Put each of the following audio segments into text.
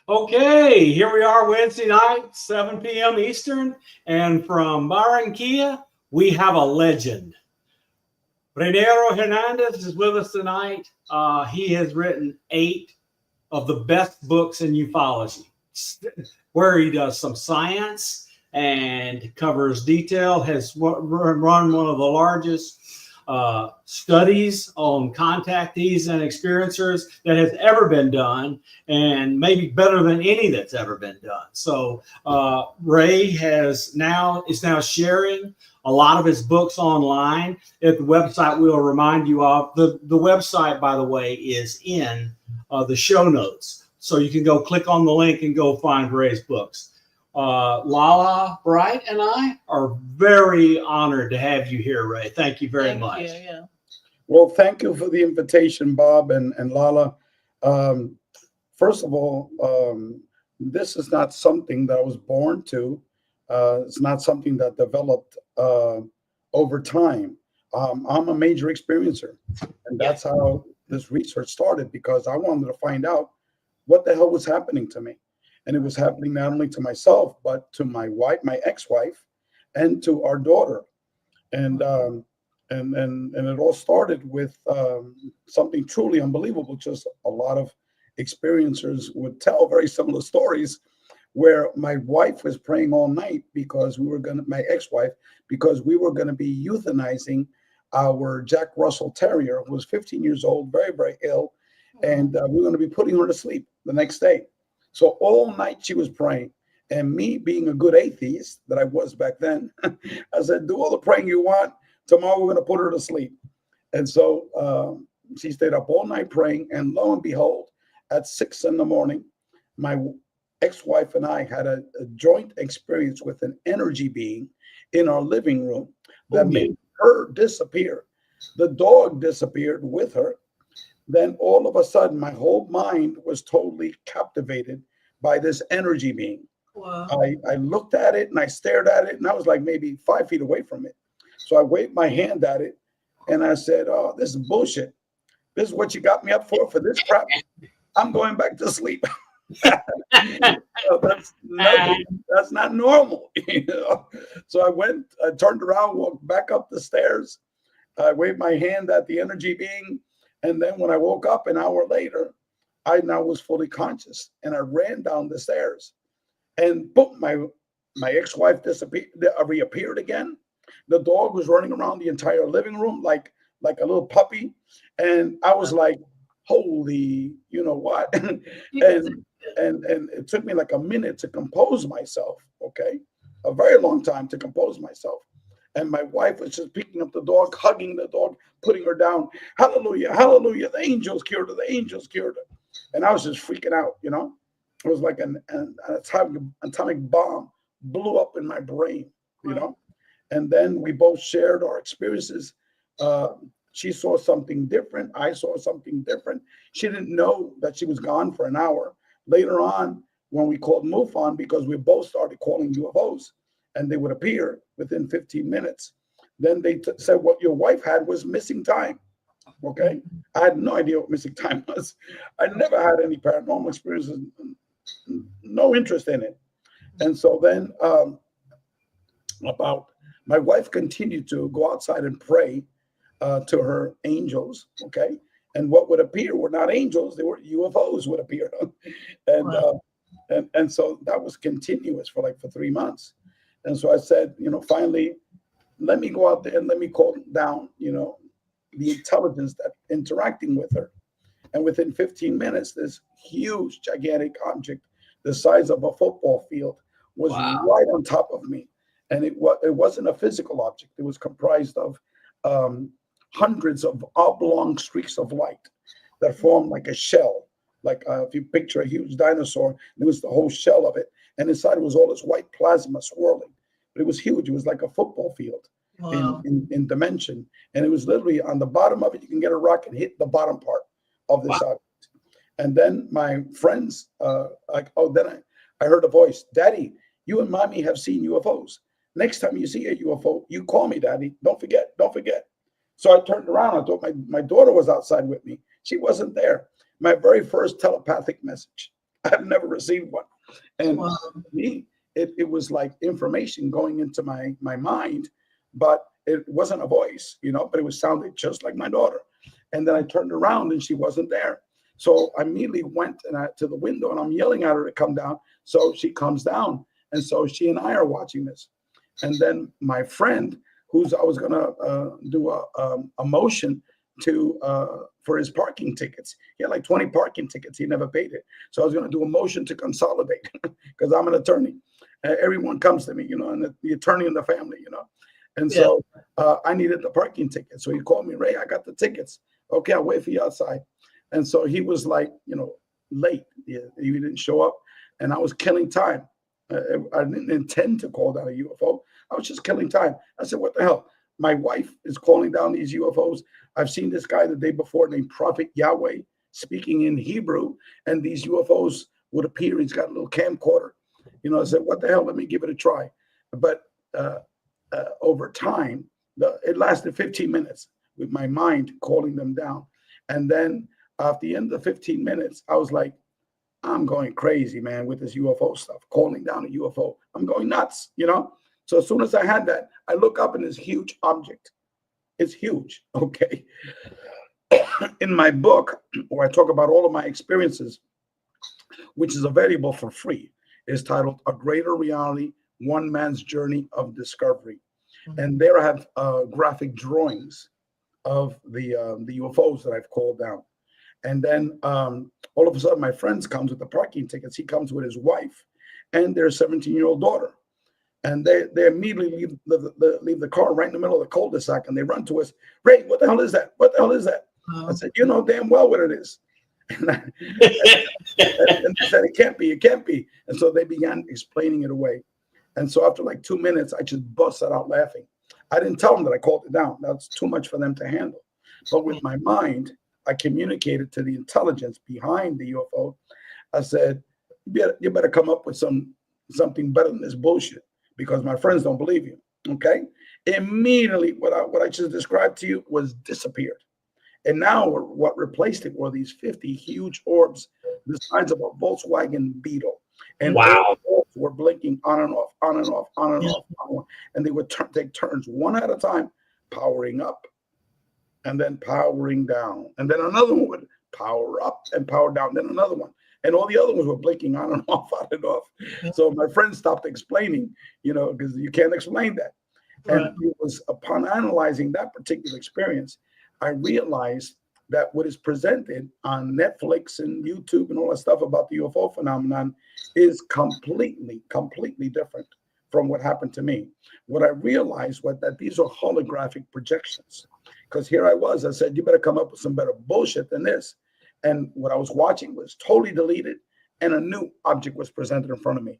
Okay, here we are Wednesday night, 7 p.m. Eastern, and from Barranquilla, we have a legend. Renero Hernandez is with us tonight. He has written 8 of the best books in ufology, where he does some science and covers detail, has run one of the largest studies on contactees and experiencers that has ever been done, and maybe better than any that's ever been done. So Ray is now sharing a lot of his books online at the website we'll remind you of. The website, by the way, is in the show notes. So you can go click on the link and go find Ray's books. Lala Bright and I are very honored to have you here, Ray. Thank you very much. Thank you, yeah. Well, thank you for the invitation, Bob and Lala. First of all, this is not something that I was born to. It's not something that developed over time. I'm a major experiencer, and that's how this research started, because I wanted to find out what the hell was happening to me. And it was happening not only to myself, but to my wife, my ex-wife, and to our daughter. And it all started with something truly unbelievable. Just a lot of experiencers would tell very similar stories, where my wife was praying all night because my ex-wife, because we were going to be euthanizing our Jack Russell Terrier, who was 15 years old, very, very ill. And we were going to be putting her to sleep the next day. So all night she was praying. And me being a good atheist that I was back then, I said, do all the praying you want. Tomorrow we're going to put her to sleep. And so she stayed up all night praying. And lo and behold, at 6 a.m, my ex-wife and I had a joint experience with an energy being in our living room that made her disappear. The dog disappeared with her. Then all of a sudden, my whole mind was totally captivated by this energy being. Wow. I looked at it and I stared at it, and I was like maybe 5 feet away from it. So I waved my hand at it and I said, oh, this is bullshit. This is what you got me up for this crap. I'm going back to sleep. That's not normal. So I turned around, walked back up the stairs. I waved my hand at the energy being. And then when I woke up an hour later, I now was fully conscious, and I ran down the stairs, and boom, my ex-wife reappeared again. The dog was running around the entire living room like a little puppy, and I was like, holy, you know what? and it took me like a minute to compose myself. Okay, a very long time to compose myself. And my wife was just picking up the dog, hugging the dog, putting her down. Hallelujah, hallelujah. The angels cured her. The angels cured her. And I was just freaking out, you know. It was like an atomic bomb blew up in my brain, you know. And then we both shared our experiences. She saw something different. I saw something different. She didn't know that she was gone for an hour. Later on, when we called MUFON, because we both started calling UFOs, and they would appear within 15 minutes. Then they said what your wife had was missing time. Okay. I had no idea what missing time was. I never had any paranormal experiences, no interest in it. And so then my wife continued to go outside and pray to her angels. Okay. And what would appear were not angels, they were UFOs would appear. And so that was continuous for 3 months. And so I said, finally, let me go out there and let me call down, the intelligence that interacting with her. And within 15 minutes, this huge, gigantic object, the size of a football field, was right on top of me. And it wasn't a physical object. It was comprised of hundreds of oblong streaks of light that formed like a shell. Like if you picture a huge dinosaur, it was the whole shell of it. And inside it was all this white plasma swirling. But it was huge. It was like a football field in dimension. And it was literally on the bottom of it. You can get a rock and hit the bottom part of this object. And then my friends, I heard a voice, Daddy, you and Mommy have seen UFOs. Next time you see a UFO, you call me, Daddy. Don't forget. So I turned around. I thought my daughter was outside with me. She wasn't there. My very first telepathic message I've never received one. And Wow. me, it was like information going into my mind, but it wasn't a voice, but it was sounding just like my daughter. And then I turned around and she wasn't there. So I immediately went to the window and I'm yelling at her to come down. So she comes down. And so she and I are watching this. And then my friend, I was going to do a motion for his parking tickets. He had like 20 parking tickets. He never paid it. So I was going to do a motion to consolidate because I'm an attorney. Everyone comes to me, and the attorney in the family, And so I needed the parking ticket. So he called me, Ray, I got the tickets. Okay, I'll wait for you outside. And so he was like, late. He didn't show up. And I was killing time. I didn't intend to call down a UFO. I was just killing time. I said, what the hell? My wife is calling down these UFOs. I've seen this guy the day before named Prophet Yahweh speaking in Hebrew, and these UFOs would appear. He's got a little camcorder. I said, what the hell? Let me give it a try. But over time, it lasted 15 minutes with my mind calling them down. And then at the end of the 15 minutes, I was like, I'm going crazy, man, with this UFO stuff, calling down a UFO. I'm going nuts, So as soon as I had that, I look up and this huge object. It's huge, okay? In my book, where I talk about all of my experiences, which is available for free, is titled A Greater Reality, One Man's Journey of Discovery. And there I have graphic drawings of the UFOs that I've called down. And then all of a sudden, my friend comes with the parking tickets. He comes with his wife and their 17-year-old daughter. And they immediately leave the car right in the middle of the cul-de-sac, and they run to us. Ray, what the hell is that? What the hell is that? I said, you know damn well what it is. And they said, it can't be, it can't be. And so they began explaining it away. And so after like 2 minutes, I just busted out laughing. I didn't tell them that I called it down. That's too much for them to handle. But with my mind, I communicated to the intelligence behind the UFO. I said, you better come up with something better than this bullshit, because my friends don't believe you. Okay? Immediately, what I just described to you was disappeared. And now what replaced it were these 50 huge orbs the size of a Volkswagen Beetle. And wow. All were blinking on and off, on and off, on and off, on and off. And they would take turns one at a time, powering up and then powering down. And then another one would power up and power down, then another one. And all the other ones were blinking on and off, on and off. So my friend stopped explaining, because you can't explain that. And it was upon analyzing that particular experience, I realized that what is presented on Netflix and YouTube and all that stuff about the UFO phenomenon is completely, completely different from what happened to me. What I realized was that these are holographic projections. Because here I said, you better come up with some better bullshit than this. And what I was watching was totally deleted, and a new object was presented in front of me.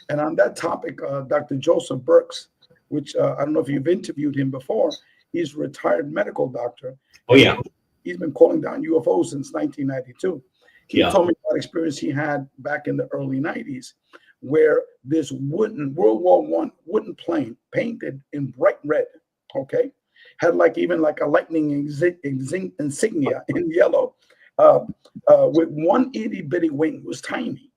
And on that topic, Dr. Joseph Burks, which I don't know if you've interviewed him before, he's a retired medical doctor. Oh, yeah. He's been calling down UFOs since 1992. He told me about experience he had back in the early 90s, where this World War I wooden plane painted in bright red, okay, had even a lightning insignia in yellow, with one itty bitty wing. It was tiny.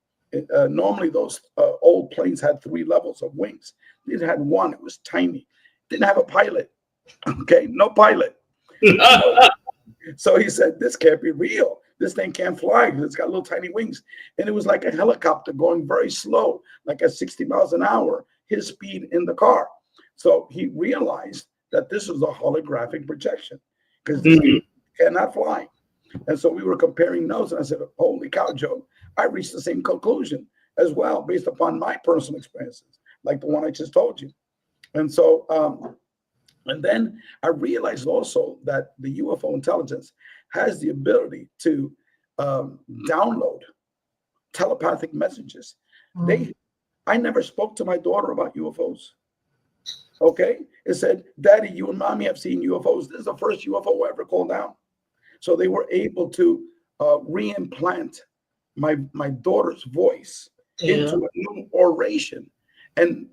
Normally those old planes had 3 levels of wings. These had one. It was tiny. Didn't have a pilot. Okay, no pilot. So he said, this can't be real. This thing can't fly because it's got little tiny wings. And it was like a helicopter going very slow, like at 60 miles an hour, his speed in the car. So he realized that this was a holographic projection because this thing cannot fly. And so we were comparing notes, and I said, holy cow, Joe, I reached the same conclusion as well, based upon my personal experiences, like the one I just told you. And so, and then I realized also that the UFO intelligence has the ability to download telepathic messages. I never spoke to my daughter about UFOs. Okay, it said, Daddy, you and Mommy have seen UFOs. This is the first UFO I ever called down. So they were able to reimplant my daughter's voice into a new oration and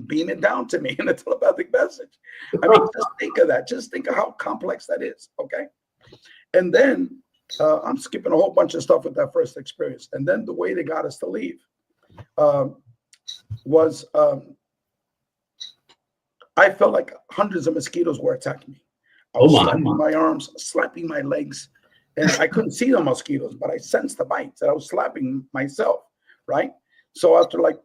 beam it down to me in a telepathic message. I mean, just think of that. Just think of how complex that is, okay? And then I'm skipping a whole bunch of stuff with that first experience. And then the way they got us to leave was I felt like hundreds of mosquitoes were attacking me. I was slapping my arms, slapping my legs, and I couldn't see the mosquitoes, but I sensed the bites, and I was slapping myself, right? So after like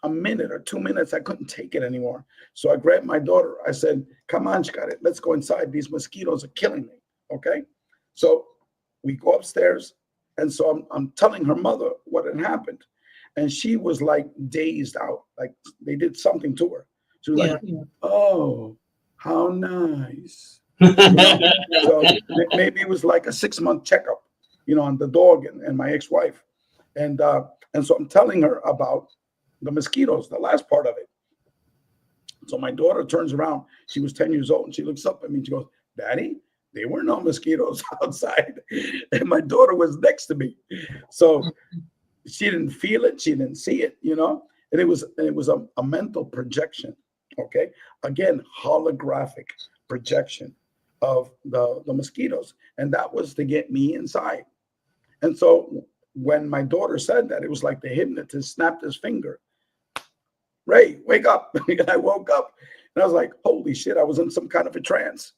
a minute or 2 minutes, I couldn't take it anymore. So I grabbed my daughter. I said, come on, Shkari, let's go inside. These mosquitoes are killing me, okay? So we go upstairs, and so I'm telling her mother what had happened. And she was like dazed out, like they did something to her. She was like, oh, how nice. So maybe it was like a 6-month checkup, on the dog and my ex-wife. And so I'm telling her about the mosquitoes, the last part of it. So my daughter turns around. She was 10 years old, and she looks up at me and she goes, Daddy, there were no mosquitoes outside. And my daughter was next to me. So she didn't feel it. She didn't see it, and it was a mental projection. Okay. Again, holographic projection of the mosquitoes. And that was to get me inside. And so when my daughter said that, it was like the hypnotist snapped his finger. Ray, wake up. And I woke up and I was like, holy shit, I was in some kind of a trance,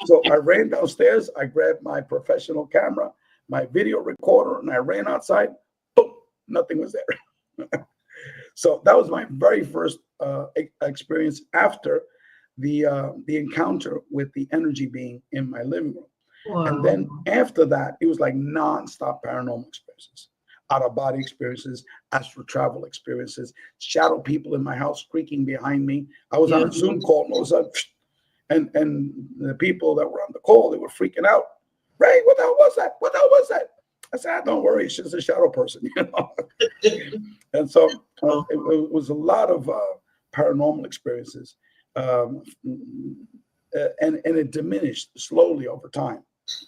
So I ran downstairs. I grabbed my professional camera, my video recorder, and I ran outside. Boom, nothing was there. So that was my very first experience after the encounter with the energy being in my living room. Wow. And then after that, it was like nonstop paranormal experiences, out-of-body experiences, astral travel experiences, shadow people in my house creaking behind me. I was on a Zoom call, and all of a sudden, and the people that were on the call, they were freaking out. Ray, what the hell was that? What the hell was that? I said, don't worry, it's just a shadow person, And so it was a lot of paranormal experiences, and it diminished slowly over time,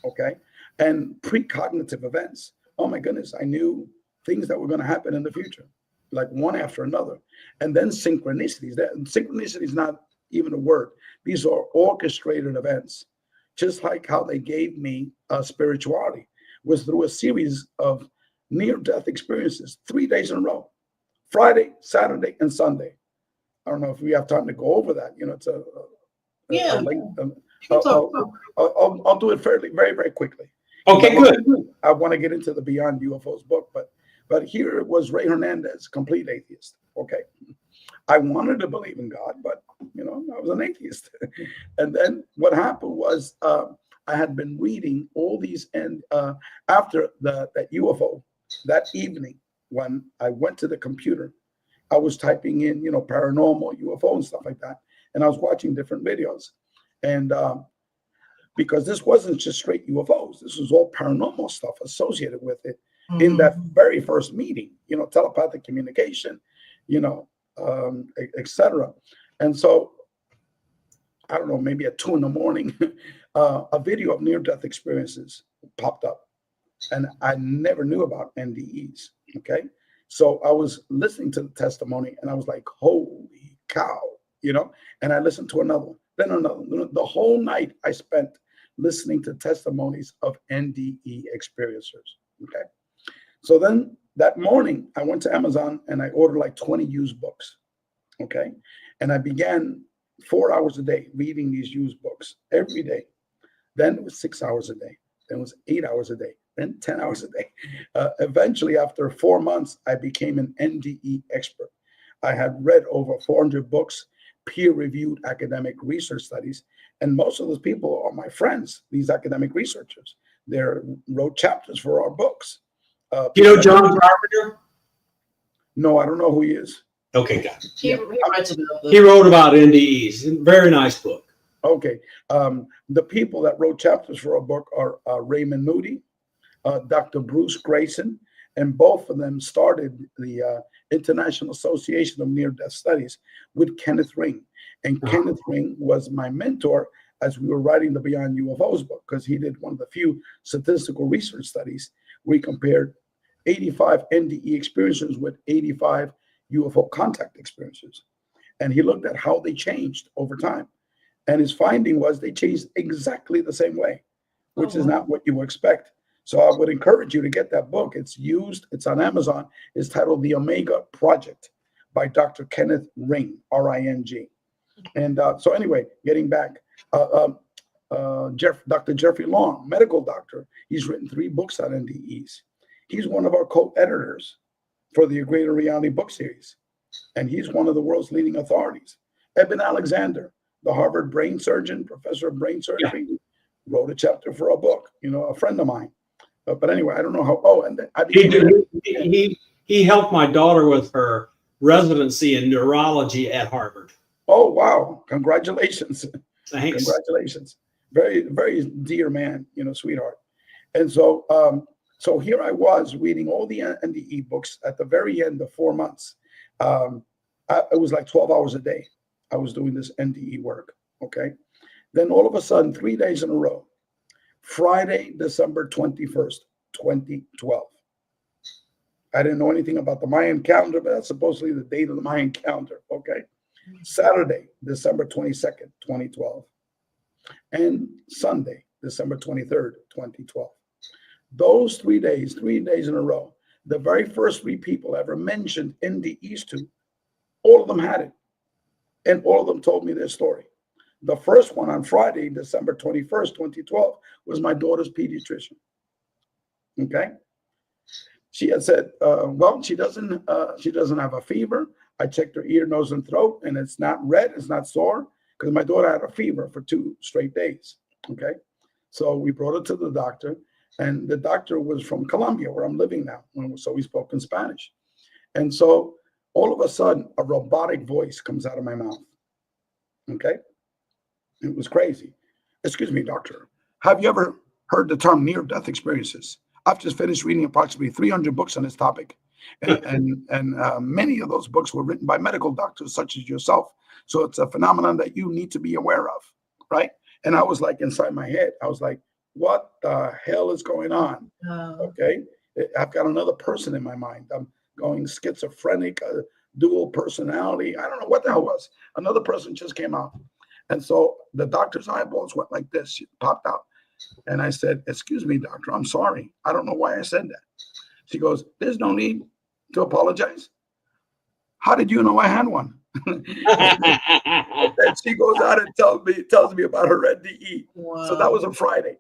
okay? And precognitive events. Oh my goodness, I knew things that were going to happen in the future, like one after another. And then synchronicities. Synchronicity is not even a word. These are orchestrated events, just like how they gave me spirituality was through a series of near-death experiences, 3 days in a row, Friday, Saturday, and Sunday. I don't know if we have time to go over that. It's a link. I'll do it very, very quickly. Okay, good. I want to get into the Beyond UFOs book, but here it was Ray Hernandez, complete atheist. Okay, I wanted to believe in God, but I was an atheist. And then what happened was I had been reading all these, and after that UFO, that evening when I went to the computer, I was typing in, paranormal, UFO and stuff like that. And I was watching different videos. And because this wasn't just straight UFOs, this was all paranormal stuff associated with it in that very first meeting, telepathic communication, etc. And so, I don't know, maybe at 2 a.m, a video of near-death experiences popped up. And I never knew about NDEs, okay? So I was listening to the testimony, and I was like, holy cow, And I listened to another one, then another. The whole night I spent listening to testimonies of NDE experiencers, okay? So then that morning, I went to Amazon, and I ordered like 20 used books, okay? And I began 4 hours a day reading these used books every day. Then it was 6 hours a day. Then it was 8 hours a day. Then 10 hours a day. Eventually, after 4 months, I became an NDE expert. I had read over 400 books, peer-reviewed academic research studies, and most of those people are my friends, these academic researchers. They wrote chapters for our books. John Carpenter? No, I don't know who he is. Okay, got it. He wrote about NDEs. Very nice book. Okay. The people that wrote chapters for our book are Raymond Moody, Dr. Bruce Grayson, and both of them started the International Association of Near-Death Studies with Kenneth Ring. And Kenneth Ring was my mentor as we were writing the Beyond UFOs book, because he did one of the few statistical research studies. We compared 85 NDE experiences with 85 UFO contact experiences. And he looked at how they changed over time. And his finding was they changed exactly the same way. which is not what you expect. So I would encourage you to get that book. It's used, it's on Amazon. It's titled The Omega Project by Dr. Kenneth Ring, R-I-N-G. And so anyway, getting back, Dr. Jeffrey Long, medical doctor, he's written 3 books on NDEs. He's one of our co-editors for the Greater Reality book series. And he's one of the world's leading authorities. Eben Alexander, the Harvard brain surgeon, professor of brain surgery, wrote a chapter for a book, a friend of mine. But anyway, I don't know how. Oh, and then I became. He helped my daughter with her residency in neurology at Harvard. Oh, wow. Congratulations. Thanks. Congratulations. Very, very dear man, sweetheart. And so, so here I was reading all the NDE books at the very end of 4 months. It was like 12 hours a day. I was doing this NDE work. Okay. Then all of a sudden, 3 days in a row, Friday, December 21st, 2012. I didn't know anything about the Mayan calendar, but that's supposedly the date of the Mayan calendar. Okay. Saturday, December 22nd, 2012. And Sunday, December 23rd, 2012. Those 3 days in a row, the very first 3 people ever mentioned NDEs to, all of them had it. And all of them told me their story. The first one on Friday, December 21st, 2012, was my daughter's pediatrician. Okay. She had said, well, she doesn't have a fever. I checked her ear, nose, and throat, and it's not red, it's not sore, because my daughter had a fever for 2 straight days. Okay. So we brought her to the doctor, and the doctor was from Colombia, where I'm living now. So we spoke in Spanish. And so all of a sudden, a robotic voice comes out of my mouth. Okay. It was crazy. Excuse me, doctor. Have you ever heard the term near-death experiences? I've just finished reading approximately 300 books on this topic. And many of those books were written by medical doctors such as yourself. So it's a phenomenon that you need to be aware of, right? And I was like, inside my head, I was like, what the hell is going on? Okay. I've got another person in my mind. I'm going schizophrenic, dual personality. I don't know what the hell was. Another person just came out. And so the doctor's eyeballs went like this, she popped out. And I said, excuse me, doctor, I'm sorry. I don't know why I said that. She goes, there's no need to apologize. How did you know I had one? And she goes out and tells me about her NDE. Wow. So that was a Friday.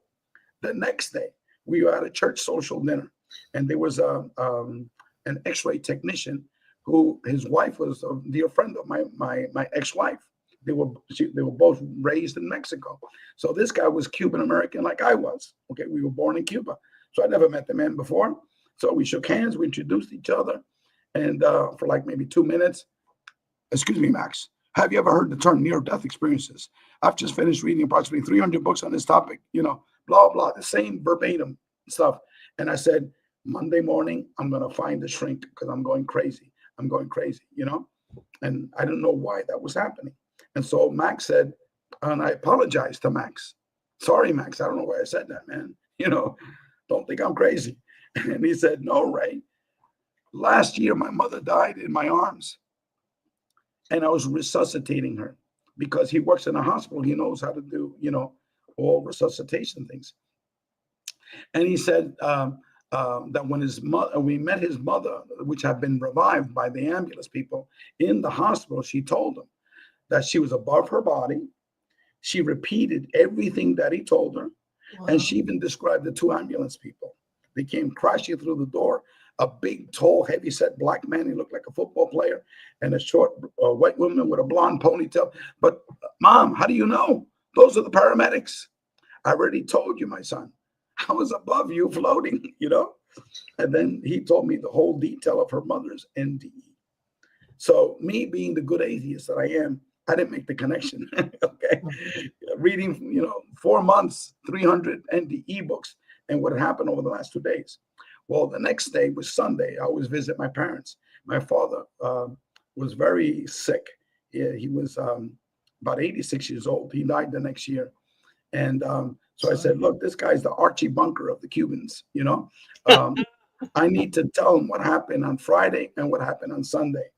The next day, we were at a church social dinner, and there was an X-ray technician who his wife was a dear friend of my ex-wife. They were both raised in Mexico. So this guy was Cuban American like I was. Okay, we were born in Cuba. So I never met the man before. So we shook hands, we introduced each other, and for like maybe 2 minutes. Excuse me, Max. Have you ever heard the term near-death experiences? I've just finished reading approximately 300 books on this topic, blah, blah, the same verbatim stuff. And I said, Monday morning, I'm going to find the shrink because I'm going crazy. And I don't know why that was happening. And so Max said, and I apologized to Max. Sorry, Max, I don't know why I said that, man. Don't think I'm crazy. And he said, no, Ray. Last year, my mother died in my arms. And I was resuscitating her because he works in a hospital. He knows how to do, all resuscitation things. And he said that when we met his mother, which had been revived by the ambulance people in the hospital, she told him that she was above her body. She repeated everything that he told her. Wow. And she even described the 2 ambulance people. They came crashing through the door. A big, tall, heavy-set black man. He looked like a football player, and a short white woman with a blonde ponytail. But, Mom, how do you know? Those are the paramedics. I already told you, my son. I was above you floating, And then he told me the whole detail of her mother's NDE. So me being the good atheist that I am, I didn't make the connection. Okay. Reading, 4 months, 300 NDE books, and what had happened over the last 2 days. Well, the next day was Sunday. I always visit my parents. My father was very sick. He was about 86 years old. He died the next year. And so I said, look, this guy's the Archie Bunker of the Cubans, I need to tell him what happened on Friday and what happened on Sunday.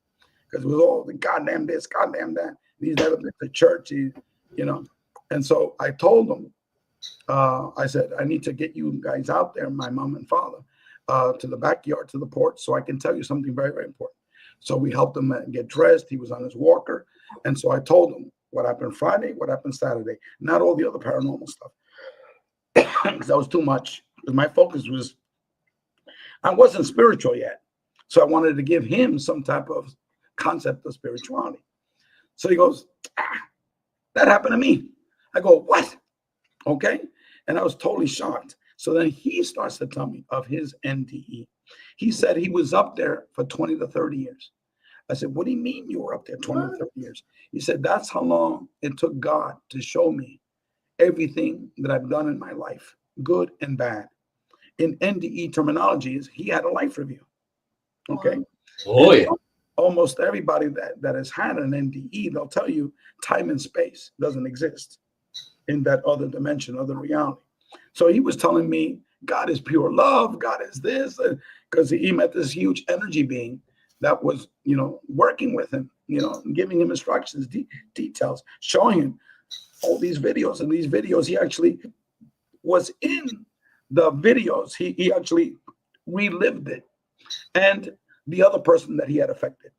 Because it was all the goddamn this, goddamn that. He's never been to church, And so I told him I said, I need to get you guys out there, my mom and father, to the backyard, to the porch, so I can tell you something very, very important. So we helped him get dressed. He was on his walker. And so I told him what happened Friday, what happened Saturday, not all the other paranormal stuff. Because that was too much. Because my focus was, I wasn't spiritual yet. So I wanted to give him some type of concept of spirituality. So he goes, that happened to me. I go, what? Okay. And I was totally shocked. So then he starts to tell me of his NDE. He said he was up there for 20 to 30 years. I said, what do you mean you were up there 20 to 30 years? He said, that's how long it took God to show me everything that I've done in my life, good and bad. In NDE terminology, he had a life review. Okay. Oh, yeah. Almost everybody that has had an NDE, they'll tell you time and space doesn't exist in that other dimension, other reality. So he was telling me God is pure love, God is this, because he met this huge energy being that was, working with him, giving him instructions, details, showing him all these videos. And these videos, he actually was in the videos. He actually relived it. And the other person that he had affected.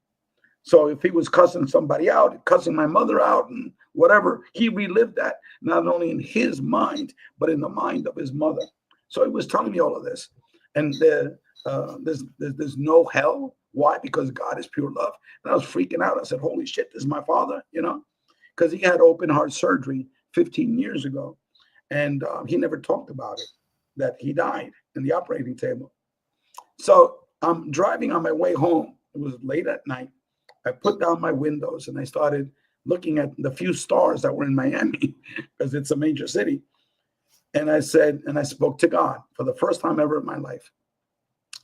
So if he was cussing somebody out, cussing my mother out and whatever, he relived that not only in his mind, but in the mind of his mother. So he was telling me all of this. And there's no hell. Why? Because God is pure love. And I was freaking out. I said, holy shit, this is my father, because he had open heart surgery 15 years ago. And he never talked about it, that he died in the operating table. So I'm driving on my way home. It was late at night. I put down my windows and I started looking at the few stars that were in Miami because it's a major city. And I said, and I spoke to God for the first time ever in my life.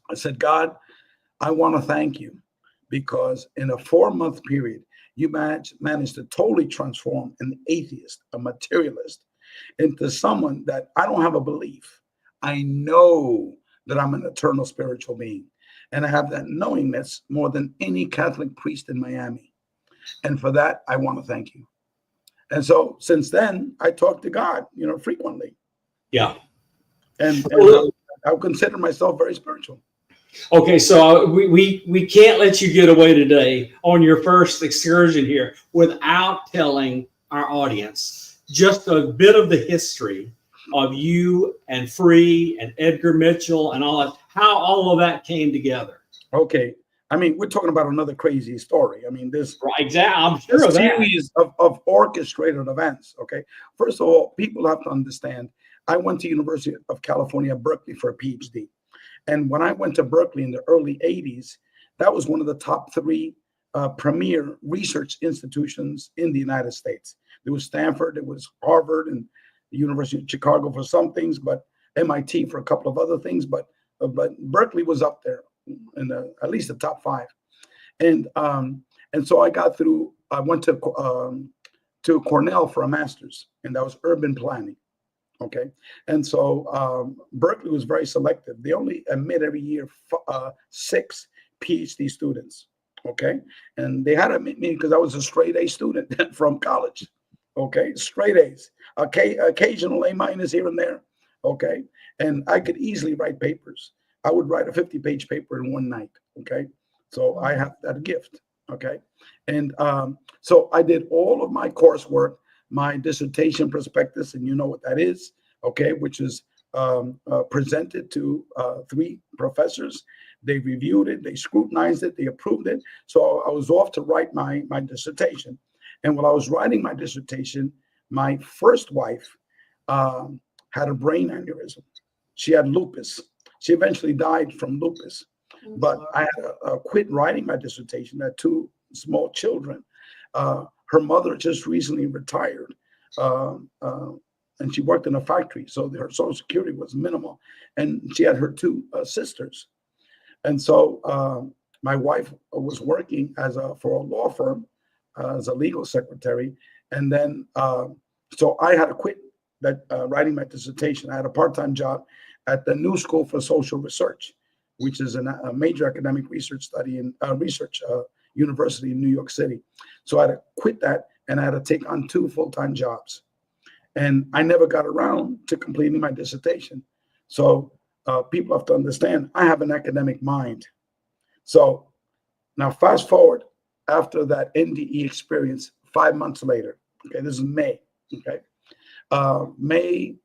I said, God, I want to thank you because in a 4-month period, you managed to totally transform an atheist, a materialist, into someone that I don't have a belief. I know that I'm an eternal spiritual being. And I have that knowingness more than any Catholic priest in Miami. And for that, I want to thank you. And so since then, I talk to God, frequently. Yeah. And I consider myself very spiritual. Okay, so we can't let you get away today on your first excursion here without telling our audience just a bit of the history of you and Free and Edgar Mitchell and all that, how all of that came together. Okay. I mean, we're talking about another crazy story. I mean, this I'm sure of that. Series of orchestrated events. Okay. First of all, people have to understand, I went to University of California, Berkeley for a PhD. And when I went to Berkeley in the early 80s, that was one of the top 3 premier research institutions in the United States. There was Stanford, there was Harvard, and the University of Chicago for some things, but MIT for a couple of other things. But Berkeley was up there in at least the top 5. And so I got through. I went to Cornell for a master's, and that was urban planning. Okay, and so Berkeley was very selective. They only admit every year 6 PhD students. Okay, and they had to admit me because I was a straight A student from college. Okay, straight A's. Okay, occasional A- here and there. Okay, and I could easily write papers. I would write a 50-page paper in one night. Okay, so I have that gift. Okay, and so I did all of my coursework, my dissertation prospectus, and you know what that is, okay, which is presented to 3 professors. They reviewed it, they scrutinized it, they approved it. So I was off to write my dissertation. And while I was writing my dissertation, my first wife had a brain aneurysm. She had lupus. She eventually died from lupus. But I had to quit writing my dissertation. I had 2 small children. Her mother just recently retired, and she worked in a factory, so her Social Security was minimal. And she had her 2 sisters. And so my wife was working for a law firm as a legal secretary. And then, so I had to quit that writing my dissertation. I had a part-time job at the New School for Social Research, which is a major academic research study in university in New York City. So I had to quit that, and I had to take on 2 full-time jobs. And I never got around to completing my dissertation. So people have to understand I have an academic mind. So now fast forward after that NDE experience, 5 months later. Okay, this is May. Okay, May,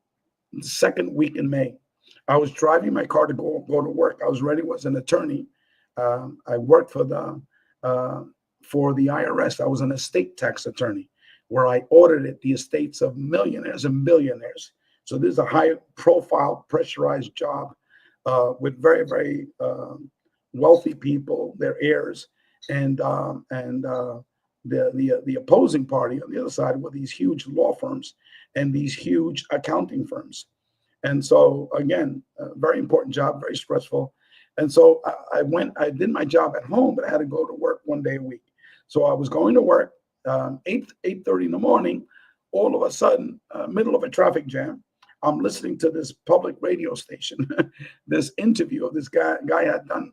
second week in May, I was driving my car to go to work. I was ready. Was an attorney. I worked for the IRS. I was an estate tax attorney, where I audited the estates of millionaires and billionaires. So this is a high-profile, pressurized job with very, very wealthy people, their heirs, and the opposing party on the other side were these huge law firms and these huge accounting firms. And so again, a very important job, very stressful. And so I did my job at home, but I had to go to work 1 day a week. So I was going to work 8:30 in the morning. All of a sudden, middle of a traffic jam, I'm listening to this public radio station, this interview of this guy. Guy had done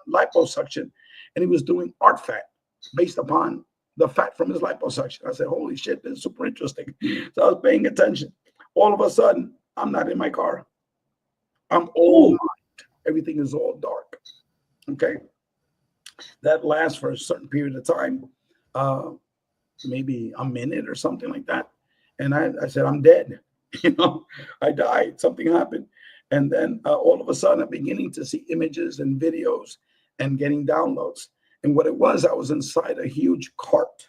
liposuction, and he was doing art fat based upon the fat from his liposuction. I said, holy shit, this is super interesting. So I was paying attention. All of a sudden, I'm not in my car. I'm all night. Everything is all dark. Okay. That lasts for a certain period of time, maybe a minute or something like that. And I said, I'm dead. I died. Something happened. And then all of a sudden, I'm beginning to see images and videos and getting downloads. And what it was, I was inside a huge cart.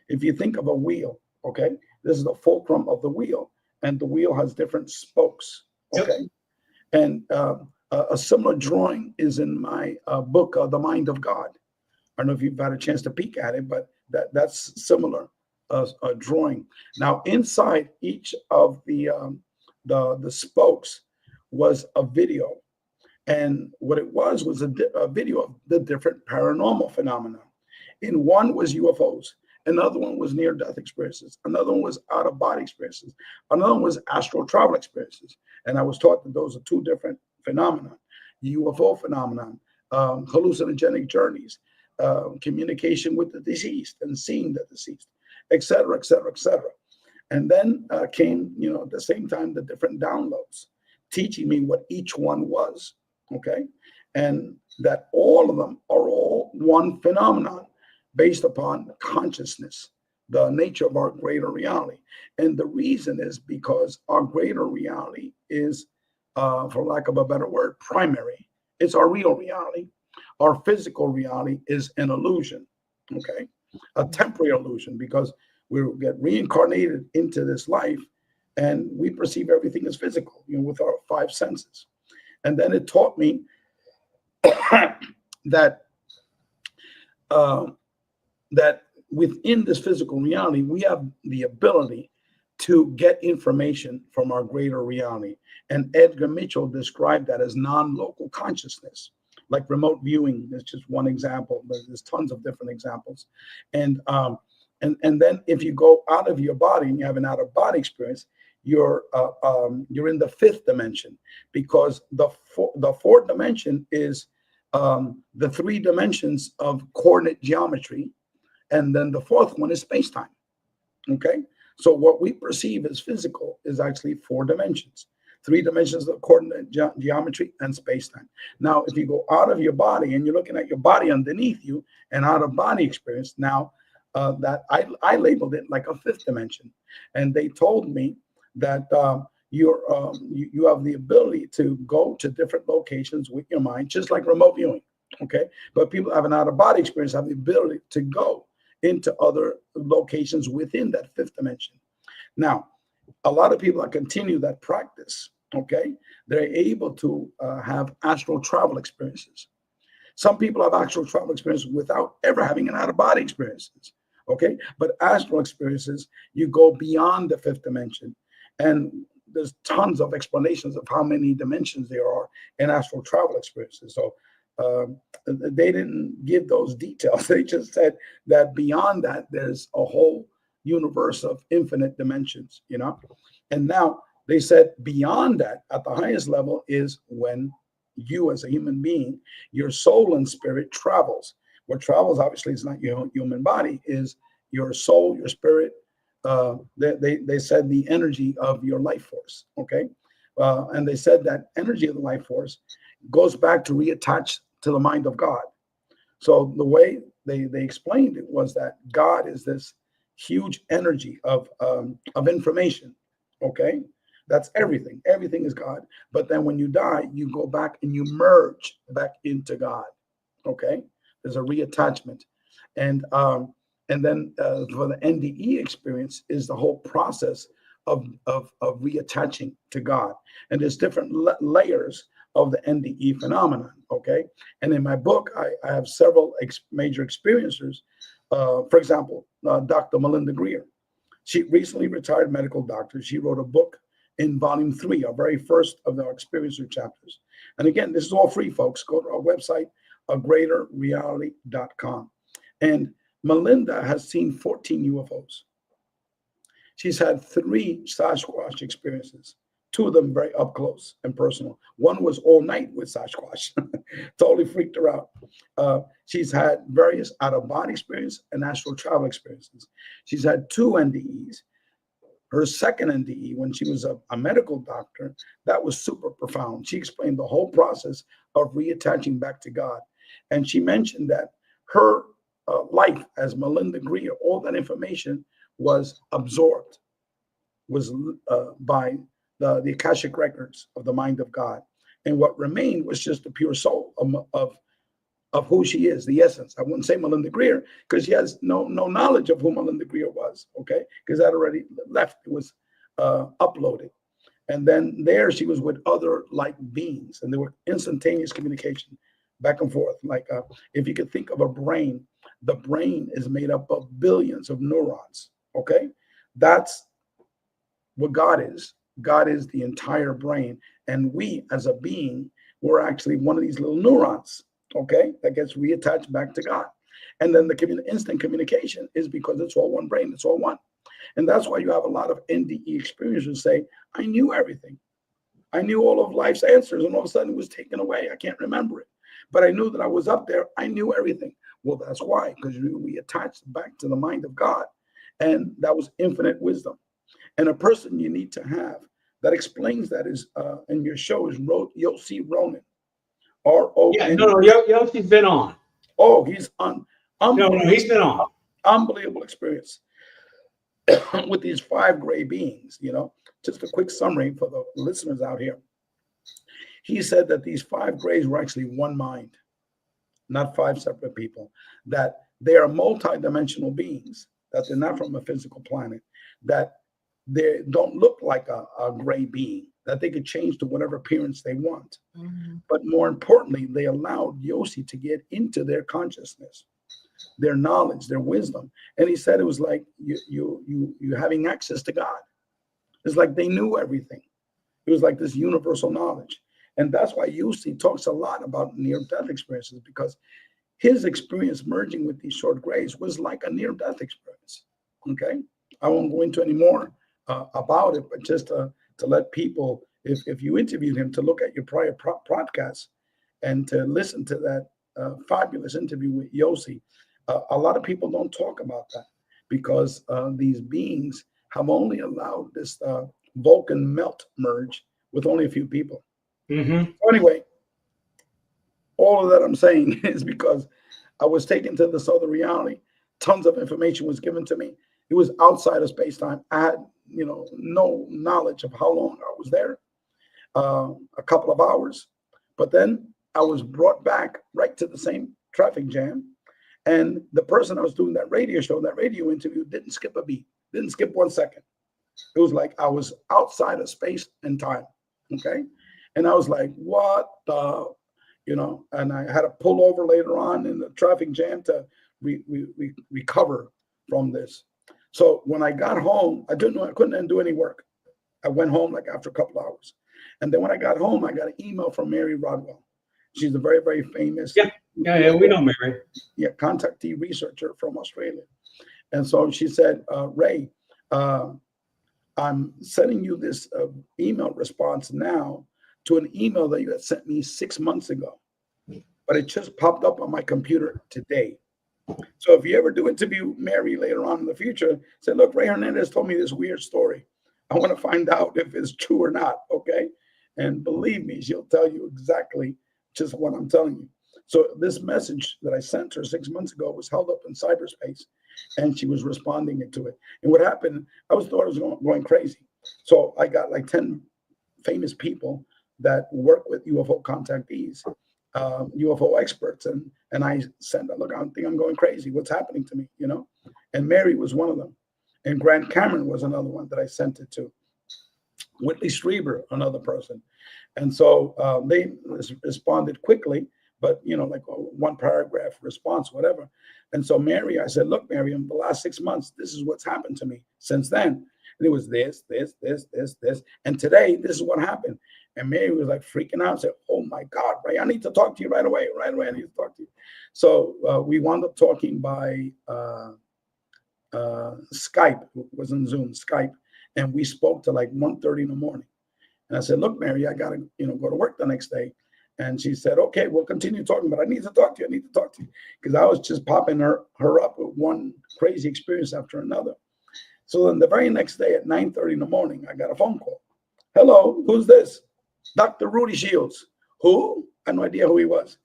If you think of a wheel, okay, this is the fulcrum of the wheel, and the wheel has different spokes, okay? Yep. And a similar drawing is in my book, The Mind of God. I don't know if you've had a chance to peek at it, but that's similar drawing. Now, inside each of the spokes was a video. And what it was a video of the different paranormal phenomena. In one was UFOs. Another one was near-death experiences. Another one was out-of-body experiences. Another one was astral travel experiences. And I was taught that those are two different phenomena. UFO phenomenon, hallucinogenic journeys, communication with the deceased and seeing the deceased, et cetera, et cetera, et cetera. And then came, at the same time, the different downloads, teaching me what each one was, okay? And that all of them are all one phenomenon, based upon consciousness, the nature of our greater reality. And the reason is because our greater reality is, for lack of a better word, primary. It's our real reality. Our physical reality is an illusion, okay? A temporary illusion, because we get reincarnated into this life and we perceive everything as physical, with our five senses. And then it taught me that that within this physical reality, we have the ability to get information from our greater reality. And Edgar Mitchell described that as non-local consciousness, like remote viewing. That's just one example, but there's tons of different examples. And then if you go out of your body and you have an out-of-body experience, you're in the fifth dimension, because the fourth dimension is the three dimensions of coordinate geometry. And then the fourth one is space-time, okay? So what we perceive as physical is actually four dimensions, three dimensions of coordinate geometry and space-time. Now, if you go out of your body and you're looking at your body underneath you, and out-of-body experience, now that I labeled it like a fifth dimension. And they told me that you have the ability to go to different locations with your mind, just like remote viewing, okay? But people who have an out-of-body experience have the ability to go into other locations within that fifth dimension. Now, a lot of people that continue that practice, okay, they're able to have astral travel experiences. Some people have astral travel experiences without ever having an out-of-body experiences, okay? But astral experiences, you go beyond the fifth dimension. And there's tons of explanations of how many dimensions there are in astral travel experiences. So they didn't give those details. They just said that beyond that, there's a whole universe of infinite dimensions, And now they said beyond that, at the highest level, is when you as a human being, your soul and spirit travels. What travels, obviously, is not your human body, is your soul, your spirit, they said the energy of your life force. Okay. And they said that energy of the life force goes back to reattach to the mind of God. So the way they explained it was that God is this huge energy of information. Okay, that's everything. Everything is God. But then when you die, you go back and you merge back into God. Okay, there's a reattachment, and then for the NDE experience is the whole process of reattaching to God. And there's different layers of the NDE phenomenon. Okay, and in my book, I have several major experiencers. For example, Dr. Melinda Greer. She recently retired medical doctor. She wrote a book in volume 3, our very first of our experiencer chapters. And again, this is all free, folks. Go to our website, agreaterreality.com. And Melinda has seen 14 UFOs. She's had 3 Sasquatch experiences, 2 of them very up close and personal. One was all night with Sasquatch, totally freaked her out. She's had various out-of-body experience and astral travel experiences. She's had 2 NDEs. Her second NDE, when she was a medical doctor, that was super profound. She explained the whole process of reattaching back to God. And she mentioned that her life as Melinda Greer, all that information was absorbed, was by the Akashic records of the mind of God. And what remained was just the pure soul of who she is, the essence. I wouldn't say Melinda Greer because she has no knowledge of who Melinda Greer was, okay? Because that already left. It was uploaded. And then there she was with other like beings, and there were instantaneous communication back and forth. Like if you could think of a brain, the brain is made up of billions of neurons, okay? That's what God is. God is the entire brain. And we as a being, we're actually one of these little neurons, okay, that gets reattached back to God. And then the instant communication is because it's all one brain, it's all one. And that's why you have a lot of NDE experiencers say, I knew everything. I knew all of life's answers, and all of a sudden it was taken away. I can't remember it. But I knew that I was up there. I knew everything. Well, that's why, because we attached back to the mind of God. And that was infinite wisdom. And a person you need to have that explains that is in your show is Yossi Ronan. R-O-N. Yeah, no, Yossi's been on. Oh, he's on. No, he's been on. Unbelievable experience with these 5 gray beings. Just a quick summary for the listeners out here. He said that these 5 grays were actually one mind, not 5 separate people, that they are multi-dimensional beings, that they're not from a physical planet, that they don't look like a gray being, that they could change to whatever appearance they want. Mm-hmm. But more importantly, they allowed Yossi to get into their consciousness, their knowledge, their wisdom. And he said it was like you having access to God. It's like they knew everything. It was like this universal knowledge. And that's why Yossi talks a lot about near-death experiences, because his experience merging with these short grays was like a near-death experience. Okay? I won't go into any more about it, but just to let people, if you interviewed him, to look at your prior podcasts and to listen to that fabulous interview with Yossi. A lot of people don't talk about that because these beings have only allowed this Vulcan melt merge with only a few people. Mm-hmm. So anyway, all of that I'm saying is because I was taken to this other reality. Tons of information was given to me. It was outside of space-time. I had, no knowledge of how long I was there, a couple of hours. But then I was brought back right to the same traffic jam. And the person I was doing that radio show, that radio interview, didn't skip a beat, didn't skip 1 second. It was like I was outside of space and time, okay? And I was like, what the, and I had to pull over later on in the traffic jam to recover from this. So when I got home, I couldn't do any work. I went home like after a couple of hours. And then when I got home, I got an email from Mary Rodwell. She's a very, very famous. Yeah, we know Mary. Yeah, contactee researcher from Australia. And so she said, Ray, I'm sending you this email response now to an email that you had sent me 6 months ago. But it just popped up on my computer today. So if you ever do interview Mary later on in the future, say, look, Ray Hernandez told me this weird story. I want to find out if it's true or not. Okay. And believe me, she'll tell you exactly just what I'm telling you. So this message that I sent her 6 months ago was held up in cyberspace, and she was responding to it. And what happened, thought I was going crazy. So I got like 10 famous people that work with UFO contactees, UFO experts, and I said, look, I think I'm going crazy. What's happening to me, you know? And Mary was one of them, and Grant Cameron was another one that I sent it to. Whitley Strieber, another person, and so they responded quickly, but like a one paragraph response, whatever. And so Mary, I said, look, Mary, in the last 6 months, this is what's happened to me since then. And it was this, and today this is what happened. And Mary was like freaking out, said, "Oh my God, Ray, I need to talk to you right away. Right away, I need to talk to you." So we wound up talking by Skype. It wasn't Zoom, Skype, and we spoke to like 1:30 in the morning. And I said, "Look, Mary, I gotta go to work the next day." And she said, "Okay, we'll continue talking, but I need to talk to you. I need to talk to you," because I was just popping her up with one crazy experience after another. So then the very next day at 9:30 in the morning, I got a phone call. "Hello, who's this?" "Dr. Rudy Shields." "Who?" I had no idea who he was.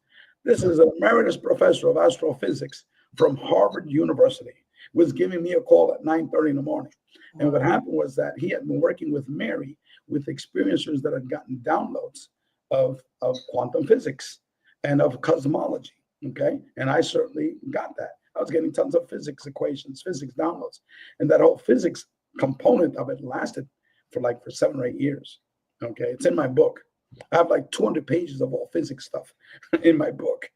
"This is an emeritus professor of astrophysics from Harvard University. Was giving me a call at 9:30 in the morning." And what happened was that he had been working with Mary with experiencers that had gotten downloads of quantum physics and of cosmology. Okay. And I certainly got that. I was getting tons of physics equations, physics downloads. And that whole physics component of it lasted for 7 or 8 years. Okay. It's in my book. I have like 200 pages of all physics stuff in my book.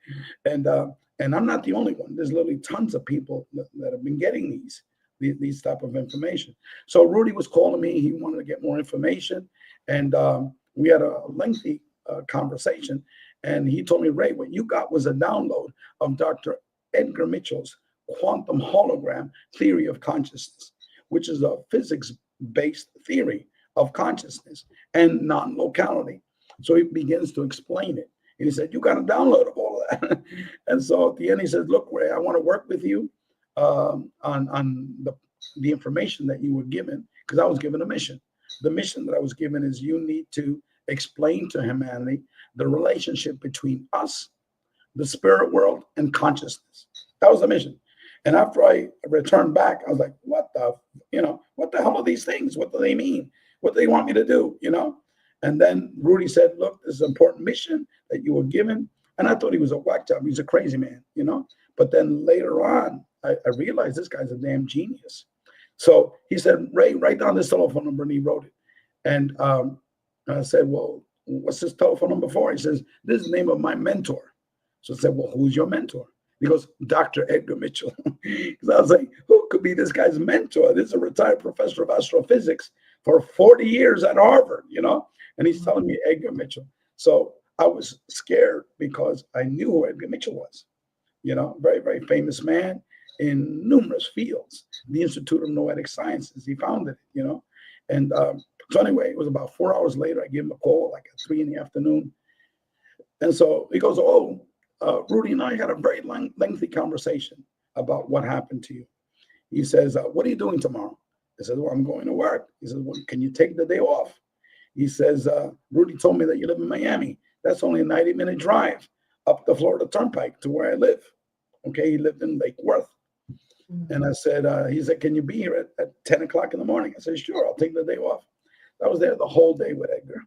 And I'm not the only one. There's literally tons of people that have been getting these type of information. So Rudy was calling me. He wanted to get more information. And we had a lengthy conversation. And he told me, "Ray, what you got was a download of Dr. Edgar Mitchell's quantum hologram theory of consciousness, which is a physics-based theory of consciousness and non-locality." So he begins to explain it. And he said, "You got a download of all of that." And so at the end, he says, "Look, Ray, I want to work with you on the information that you were given," because I was given a mission. The mission that I was given is you need to explain to humanity the relationship between us, the spirit world, and consciousness. That was the mission. And after I returned back, I was like, what the hell are these things? What do they mean? What do they want me to do? And then Rudy said, "Look, this is an important mission that you were given." And I thought he was a whack job. He's a crazy man, But then later on, I realized this guy's a damn genius. So he said, "Ray, write down this telephone number," and he wrote it. And I said, "Well, what's this telephone number for?" He says, "This is the name of my mentor." So I said, "Well, who's your mentor?" He goes, "Dr. Edgar Mitchell." Because I was like, who could be this guy's mentor? This is a retired professor of astrophysics for 40 years at Harvard, And he's telling me Edgar Mitchell. So I was scared because I knew who Edgar Mitchell was, very, very famous man in numerous fields. The Institute of Noetic Sciences, he founded it, And so anyway, it was about 4 hours later, I gave him a call, like at 3 in the afternoon. And so he goes, "Oh, Rudy and I had a very lengthy conversation about what happened to you." He says, "What are you doing tomorrow?" I said, "Well, I'm going to work." He says, "Well, can you take the day off?" He says, "Rudy told me that you live in Miami. That's only a 90-minute drive up the Florida Turnpike to where I live." Okay, he lived in Lake Worth. And I said, he said, "Can you be here at 10 o'clock in the morning?" I said, "Sure, I'll take the day off." I was there the whole day with Edgar.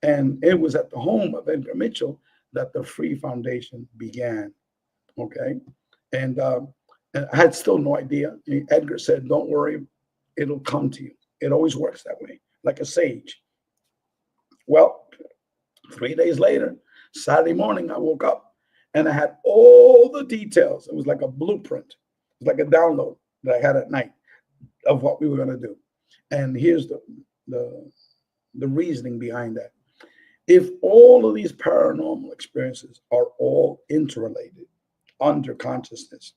And it was at the home of Edgar Mitchell that the Free Foundation began. Okay. And I had still no idea. Edgar said, "Don't worry, it'll come to you. It always works that way, like a sage." Well, 3 days later, Saturday morning, I woke up and I had all the details. It was like a blueprint. It was like a download that I had at night of what we were going to do. And here's the reasoning behind that. If all of these paranormal experiences are all interrelated under consciousness,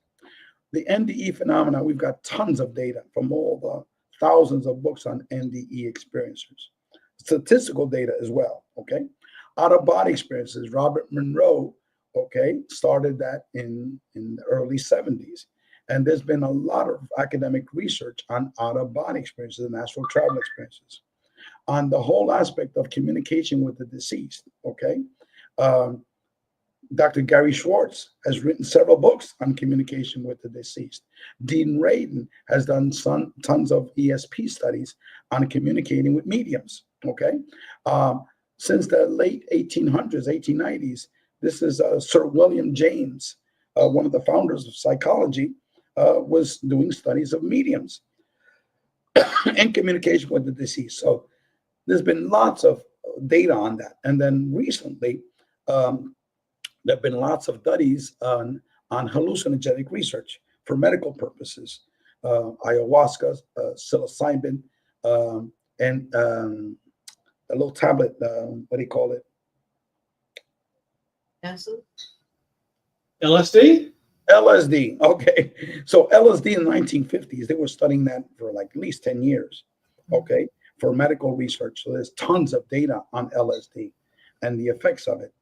the NDE phenomena, we've got tons of data from all the thousands of books on NDE experiencers, statistical data as well, okay? Out-of-body experiences, Robert Monroe okay, started that in the early 70s. And there's been a lot of academic research on out-of-body experiences and astral travel experiences, on the whole aspect of communication with the deceased, okay? Um, Dr. Gary Schwartz has written several books on communication with the deceased. Dean Radin has done tons of ESP studies on communicating with mediums. Okay, since the late 1800s, 1890s, this is Sir William James, one of the founders of psychology, was doing studies of mediums and communication with the deceased. So there's been lots of data on that. And then recently, um, there have been lots of studies on hallucinogenic research for medical purposes, ayahuasca, psilocybin, and a little tablet, what do you call it? LSD? LSD. Okay. So LSD in the 1950s, they were studying that for like at least 10 years, okay, for medical research. So there's tons of data on LSD and the effects of it.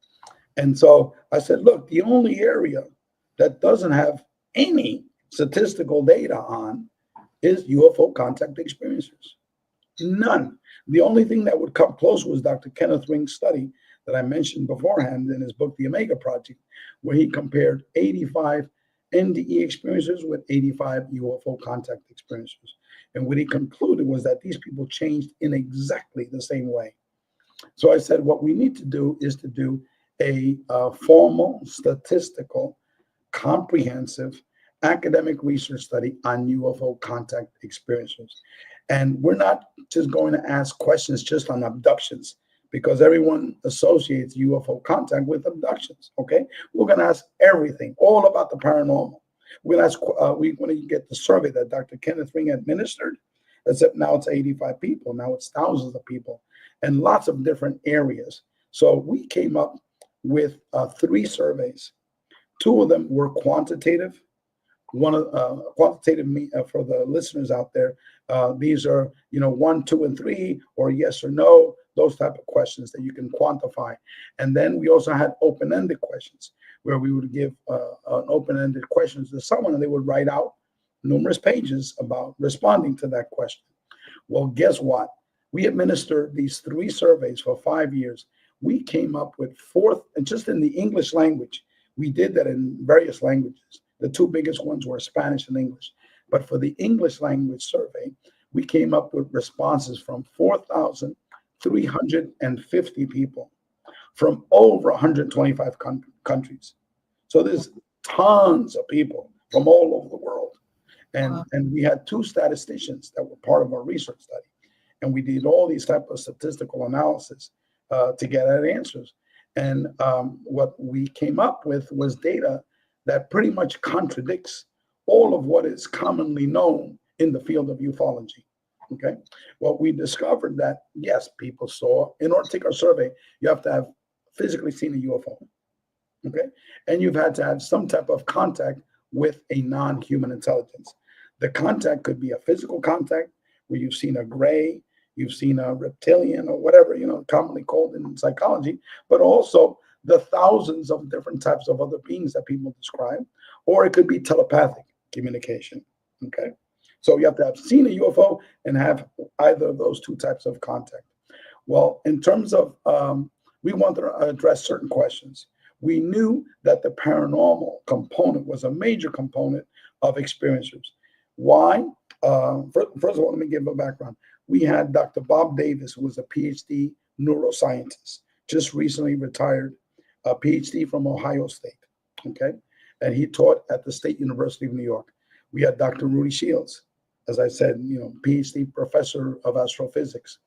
And so I said, look, the only area that doesn't have any statistical data on is UFO contact experiences. None. The only thing that would come close was Dr. Kenneth Ring's study that I mentioned beforehand in his book, The Omega Project, where he compared 85 NDE experiences with 85 UFO contact experiences. And what he concluded was that these people changed in exactly the same way. So I said, what we need to do is to do a formal, statistical, comprehensive academic research study on UFO contact experiences. And we're not just going to ask questions just on abductions, because everyone associates UFO contact with abductions, okay? We're going to ask everything, all about the paranormal. We're going to ask, we're going to get the survey that Dr. Kenneth Ring administered, except now it's 85 people, now it's thousands of people, and lots of different areas. So we came up with 3 surveys. 2 of them were quantitative. One quantitative for the listeners out there. These are 1, 2, and 3, or yes or no, those type of questions that you can quantify. And then we also had open-ended questions where we would give an open-ended questions to someone, and they would write out numerous pages about responding to that question. Well, guess what? We administered these 3 surveys for 5 years. We came up with 4, and just in the English language, we did that in various languages. The 2 biggest ones were Spanish and English. But for the English language survey, we came up with responses from 4,350 people from over 125 countries. So there's tons of people from all over the world. And we had 2 statisticians that were part of our research study. And we did all these type of statistical analysis to get at answers. And what we came up with was data that pretty much contradicts all of what is commonly known in the field of ufology. Okay. Well, we discovered that, yes, people saw, in order to take our survey, you have to have physically seen a UFO. Okay. And you've had to have some type of contact with a non-human intelligence. The contact could be a physical contact where you've seen a gray, you've seen a reptilian, or whatever, commonly called in psychology, but also the thousands of different types of other beings that people describe, or it could be telepathic communication. Okay. So you have to have seen a UFO and have either of those 2 types of contact. Well, in terms of, we want to address certain questions. We knew that the paranormal component was a major component of experiencers. Why? First of all, let me give a background. We had Dr. Bob Davis, who was a PhD neuroscientist, just recently retired, a PhD from Ohio State, okay? And he taught at the State University of New York. We had Dr. Rudy Shields, as I said, PhD professor of astrophysics.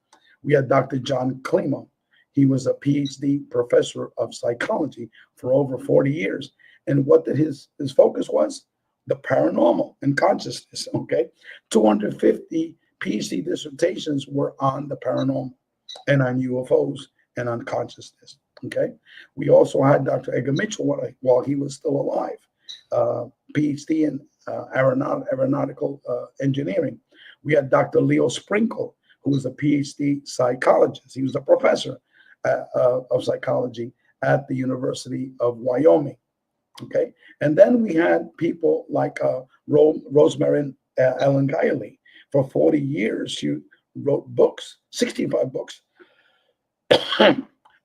We had Dr. John Klimo. He was a PhD professor of psychology for over 40 years. And what did his focus was? The paranormal and consciousness, okay? 250 PhD dissertations were on the paranormal and on UFOs and on consciousness, okay? We also had Dr. Edgar Mitchell while he was still alive, PhD in aeronautical engineering. We had Dr. Leo Sprinkle, who was a PhD psychologist. He was a professor of psychology at the University of Wyoming. Okay, and then we had people like Rosemary Ellen Guiley. For 40 years, she wrote books, 65 books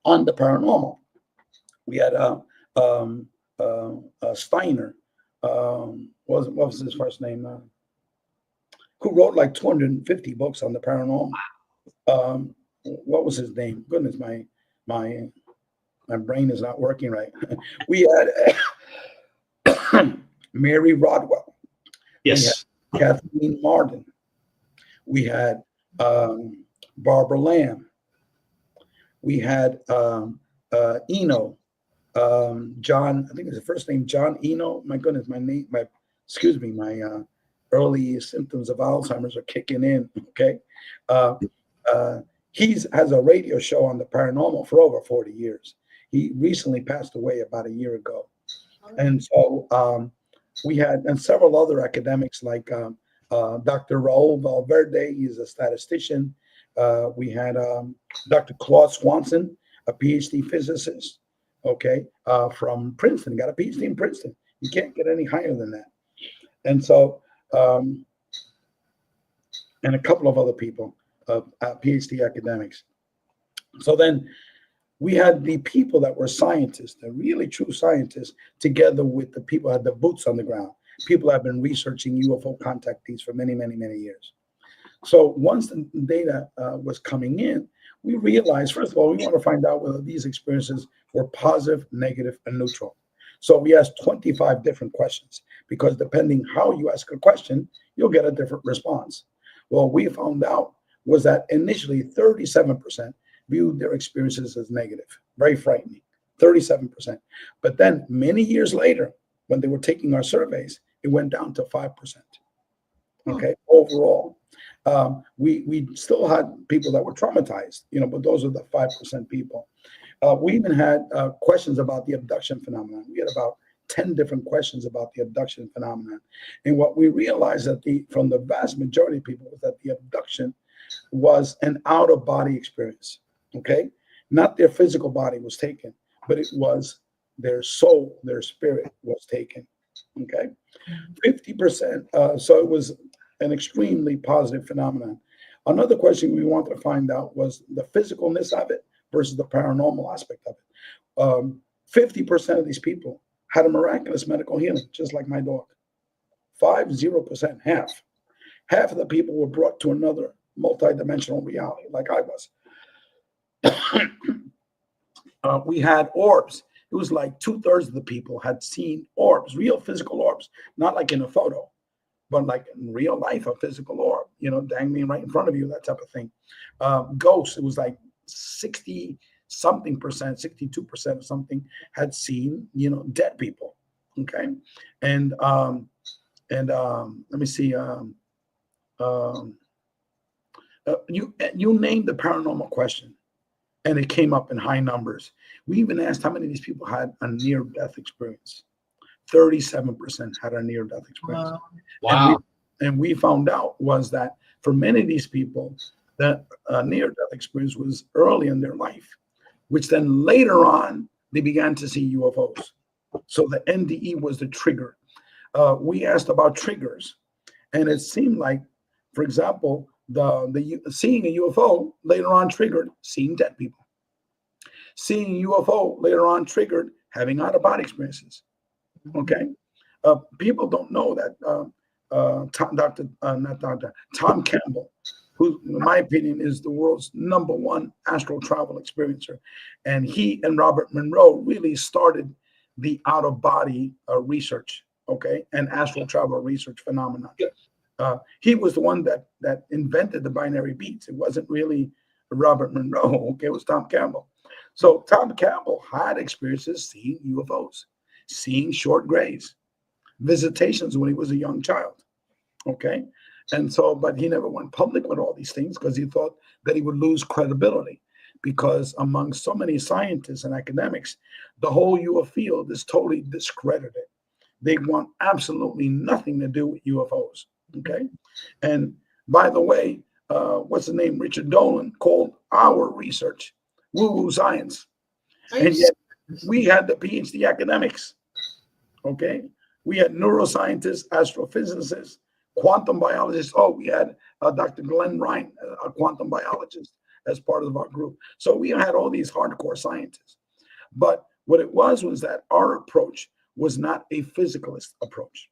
on the paranormal. We had Steiner. What was his first name? Who wrote like 250 books on the paranormal? What was his name? Goodness, my brain is not working right. We had Mary Rodwell. Yes. We had Kathleen Marden. We had Barbara Lamb. We had Eno. John, I think it's the first name, John Eno. My goodness, my early symptoms of Alzheimer's are kicking in. Okay. He has a radio show on the paranormal for over 40 years. He recently passed away about a year ago. And so we had, and several other academics like Dr. Raul Valverde, he's a statistician. We had Dr. Claude Swanson, a PhD physicist, okay, from Princeton, got a PhD in Princeton. You can't get any higher than that. And so, and a couple of other people, PhD academics. So then we had the people that were scientists, the really true scientists, together with the people who had the boots on the ground. People have been researching UFO contactees for many, many, many years. So once the data was coming in, we realized, first of all, we want to find out whether these experiences were positive, negative, and neutral. So we asked 25 different questions, because depending how you ask a question, you'll get a different response. Well, we found out was that initially 37% viewed their experiences as negative, very frightening, 37%. But then many years later, when they were taking our surveys, it went down to 5%. Okay, overall. We still had people that were traumatized, but those are the 5% people. We even had questions about the abduction phenomenon. We had about 10 different questions about the abduction phenomenon. And what we realized from the vast majority of people was that the abduction was an out-of-body experience, okay? Not their physical body was taken, but it was their soul, their spirit was taken, okay? 50%, so it was an extremely positive phenomenon. Another question we wanted to find out was the physicalness of it versus the paranormal aspect of it. 50% of these people had a miraculous medical healing, just like my dog. 50%, half. Half of the people were brought to another multidimensional reality, like I was. We had orbs. It was like 2/3 of the people had seen orbs, real physical orbs, not like in a photo, but like in real life, a physical orb, dangling right in front of you, that type of thing. Ghosts, it was like 60-something percent, 62% or something had seen, dead people. Okay. And let me see. You named the paranormal question, and it came up in high numbers. We even asked how many of these people had a near-death experience. 37% had a near-death experience. Wow. And we found out was that for many of these people, that near-death experience was early in their life, which then later on, they began to see UFOs. So the NDE was the trigger. We asked about triggers, and it seemed like, for example, the seeing a UFO later on triggered seeing dead people. Seeing a UFO later on triggered having out-of-body experiences. Okay, people don't know that Tom Campbell, who, in my opinion, is the world's #1 astral travel experiencer, and he and Robert Monroe really started the out-of-body research, okay, and astral travel research phenomenon. He was the one that invented the binary beats. It wasn't really Robert Monroe, okay, it was Tom Campbell. So Tom Campbell had experiences seeing UFOs, seeing short grays, visitations when he was a young child, okay? And so, but he never went public with all these things because he thought that he would lose credibility, because among so many scientists and academics, the whole UFO field is totally discredited. They want absolutely nothing to do with UFOs, okay? And by the way, what's the name? Richard Dolan called our research woo-woo science. And yet We had the PhD academics. Okay. We had neuroscientists, astrophysicists, quantum biologists. Oh, we had Dr. Glenn Ryan, a quantum biologist, as part of our group. So we had all these hardcore scientists. But what it was that our approach was not a physicalist approach.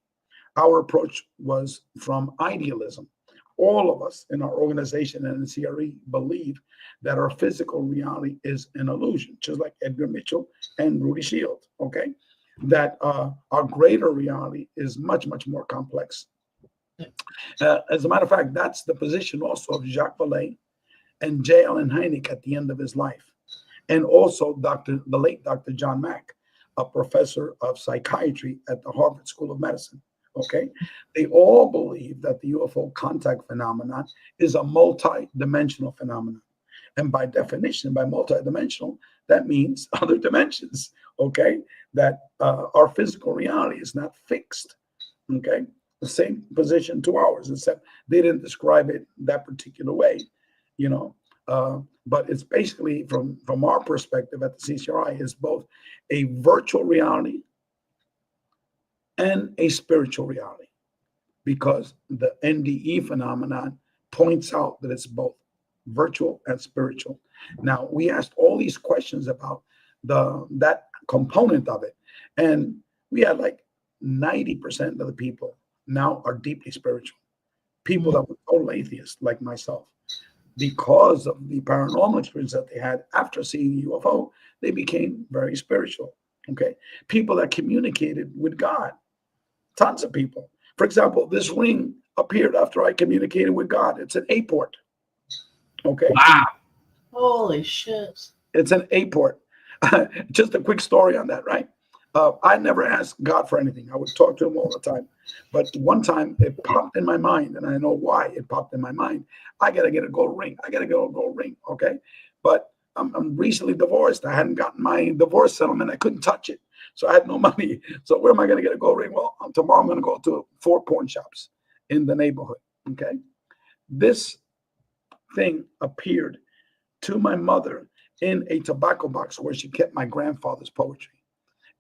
Our approach was from idealism. All of us in our organization and in CRE believe that our physical reality is an illusion, just like Edgar Mitchell and Rudy Shield. Okay, that our greater reality is much, much more complex. As a matter of fact, that's the position also of Jacques Vallée and J. Allen Hynek at the end of his life, and also the late Dr. John Mack, a professor of psychiatry at the Harvard School of Medicine. Okay, they all believe that the UFO contact phenomenon is a multi-dimensional phenomenon, and by definition, by multi-dimensional, that means other dimensions. Okay, that our physical reality is not fixed. Okay, the same position 2 hours, except they didn't describe it that particular way, you know. But it's basically from our perspective at the CCRI is both a virtual reality and a spiritual reality, because the NDE phenomenon points out that it's both virtual and spiritual. Now, we asked all these questions about that component of it, and we had like 90% of the people now are deeply spiritual. People that were total atheists, like myself, because of the paranormal experience that they had after seeing UFO, they became very spiritual. Okay, people that communicated with God, tons of people. For example, this ring appeared after I communicated with God. It's an A-port. Okay. Wow. Holy shit. It's an A-port. Just a quick story on that, right? I never asked God for anything. I would talk to him all the time. But one time it popped in my mind, and I know why it popped in my mind. I got to get a gold ring. I got to get a gold ring. Okay. But I'm recently divorced. I hadn't gotten my divorce settlement. I couldn't touch it. So I had no money. So where am I going to get a gold ring? Well, tomorrow I'm going to go to 4 pawn shops in the neighborhood. Okay. This thing appeared to my mother in a tobacco box where she kept my grandfather's poetry.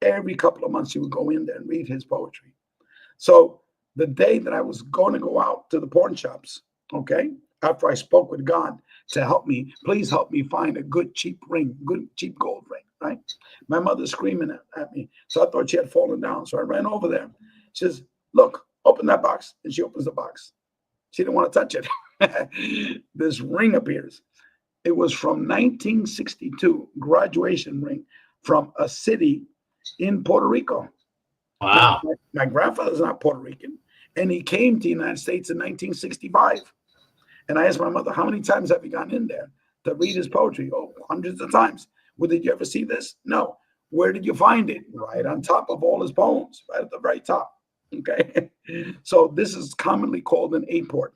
Every couple of months, she would go in there and read his poetry. So the day that I was going to go out to the pawn shops, okay, after I spoke with God to help me, please help me find a good cheap ring, good cheap gold ring, right? My mother's screaming at me. So I thought she had fallen down. So I ran over there. She says, look, open that box. And she opens the box. She didn't want to touch it. This ring appears. It was from 1962, graduation ring from a city in Puerto Rico. Wow. Now, my grandfather's not Puerto Rican, and he came to the United States in 1965. And I asked my mother, how many times have you gone in there to read his poetry? Oh, hundreds of times. Well, did you ever see this? No. Where did you find it? Right on top of all his poems, right at the very top. Okay. So this is commonly called an A-port.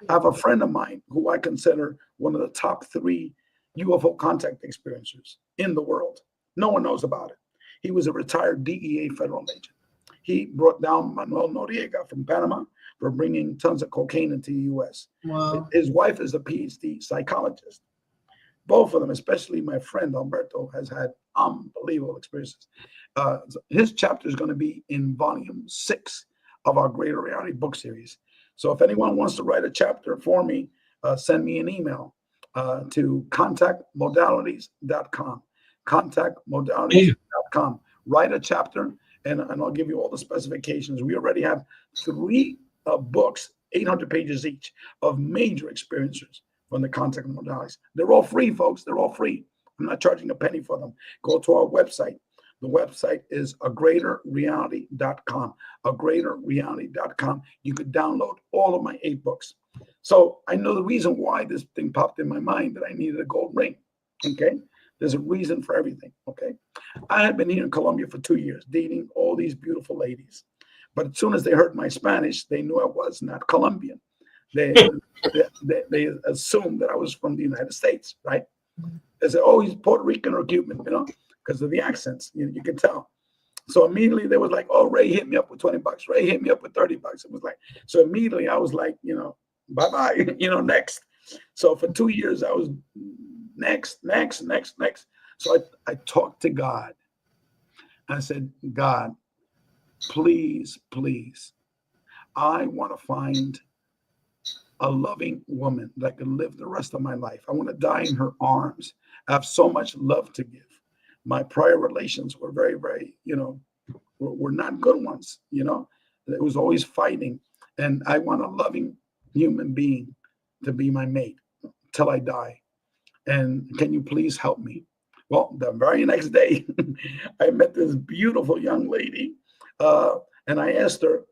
I have a friend of mine who I consider one of the top 3 UFO contact experiencers in the world. No one knows about it. He was a retired DEA federal agent. He brought down Manuel Noriega from Panama for bringing tons of cocaine into the U.S. Wow. His wife is a PhD psychologist. Both of them, especially my friend Alberto, has had unbelievable experiences. His chapter is going to be in volume 6 of our Greater Reality book series. So if anyone wants to write a chapter for me, send me an email to contactmodalities.com. Contactmodalities.com. Write a chapter, and I'll give you all the specifications. We already have 3 books, 800 pages each, of major experiencers from the contact modalities. They're all free, folks. They're all free. I'm not charging a penny for them. Go to our website. The website is agreaterreality.com. Agreaterreality.com. You could download all of my 8 books. So I know the reason why this thing popped in my mind, that I needed a gold ring. Okay. There's a reason for everything. Okay. I had been here in Colombia for 2 years, dating all these beautiful ladies. But as soon as they heard my Spanish, they knew I was not Colombian. They assumed that I was from the United States, right? They said, oh, he's Puerto Rican or Cuban, because of the accents. You can tell. So immediately they was like, oh, Ray hit me up with $20. Ray hit me up with $30. It was like, so immediately I was like, bye-bye, next. So for 2 years, I was next. So I talked to God. I said, God, please, please, I want to find a loving woman that can live the rest of my life. I want to die in her arms. I have so much love to give. My prior relations were very, very, were not good ones, It was always fighting. And I want a loving human being to be my mate till I die. And can you please help me? Well, the very next day, I met this beautiful young lady, and I asked her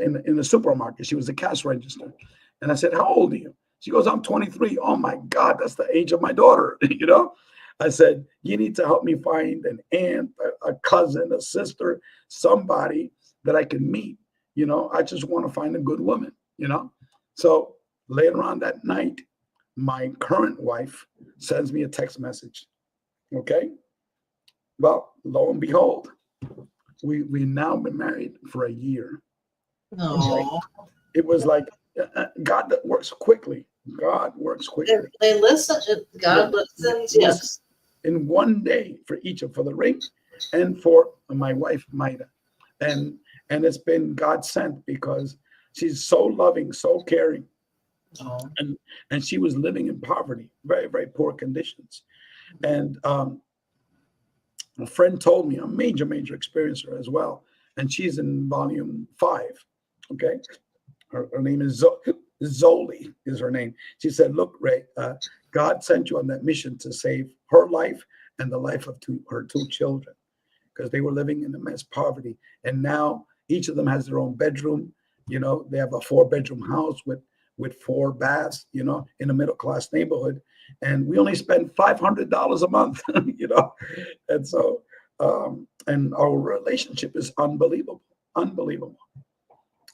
in the supermarket. She was a cash register, and I said, "How old are you?" She goes, "I'm 23." Oh my God, that's the age of my daughter. I said, "You need to help me find an aunt, a cousin, a sister, somebody that I can meet. I just want to find a good woman. So later on that night, my current wife sends me a text message. Okay. Well, lo and behold, we've now been married for a year. No. It was like God that works quickly. God works quickly. They listen. God listens. Yes. In one day for the ring and for my wife, Maida. And it's been God sent because she's so loving, so caring. Oh. And she was living in poverty, very, very poor conditions. And a friend told me, a major experiencer as well. And she's in volume 5. Okay. Her name is Zoli is her name. She said, "Look, Ray, God sent you on that mission to save her life and the life of her 2 children, because they were living in immense poverty. And now each of them has their own bedroom. They have a 4-bedroom house with 4 baths, in a middle-class neighborhood. And we only spend $500 a month, And so, and our relationship is unbelievable.